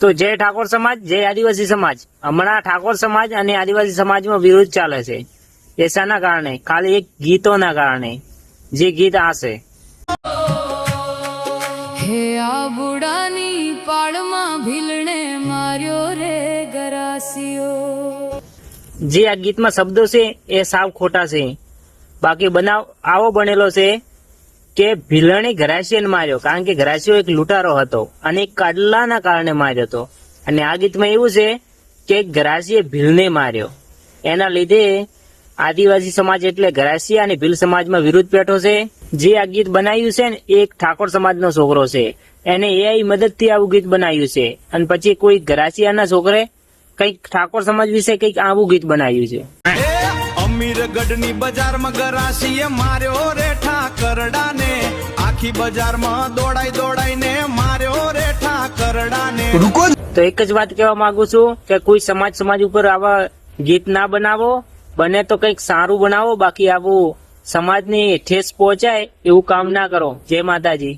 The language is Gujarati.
તો જય ઠાકોર સમાજ, જય આદિવાસી સમાજ. હમણાં ઠાકોર સમાજ અને આદિવાસી સમાજમાં વિરોધ ચાલે છે. એ શાના કારણે? ખાલી એક ગીતોના કારણે. જે ગીત આ છે, હે આ બુડાની પાડમાં ભીલણે માર્યો રે ગરાસિયો. જે આ ગીતમાં શબ્દો છે એ સાવ ખોટા છે. બાકી બનાવ આવો બનેલો છે કે ભીલણે ગરાસિયાને માર્યો, કારણ કે ગરાસિયો એક લૂંટારો હતો અને એક કાડલાના કારણે માર્યો હતો. અને આ ગીતમાં એવું છે કે ગરાસિયે ભીલને માર્યો. એના લીધે આદિવાસી સમાજ એટલે ગરાસિયા અને ભીલ સમાજમાં વિરોધ પેઠો છે. જે આ ગીત બનાવ્યું છે ને એ એક ઠાકોર સમાજનો છોકરો છે. એને એઆઈ મદદથી આવું ગીત બનાવ્યું છે. અને પછી કોઈ ગરાસિયાના છોકરે કઈક ઠાકોર સમાજ વિશે કઈક આવું ગીત બનાવ્યું છે. અમીરગઢની બજારમાં ગરાસીએ માર્યો રે ઠાકરડાને, આખી બજારમાં દોડાઈને માર્યો રે ઠાકરડાને. તો એક જ વાત કહેવા માંગુ છું કે કોઈ સમાજ ઉપર આવા ગીત ના બનાવો. બને તો કઈક સારું બનાવો, બાકી આવું સમાજની ઠેસ પહોંચાય એવું કામ ના કરો. જય માતાજી.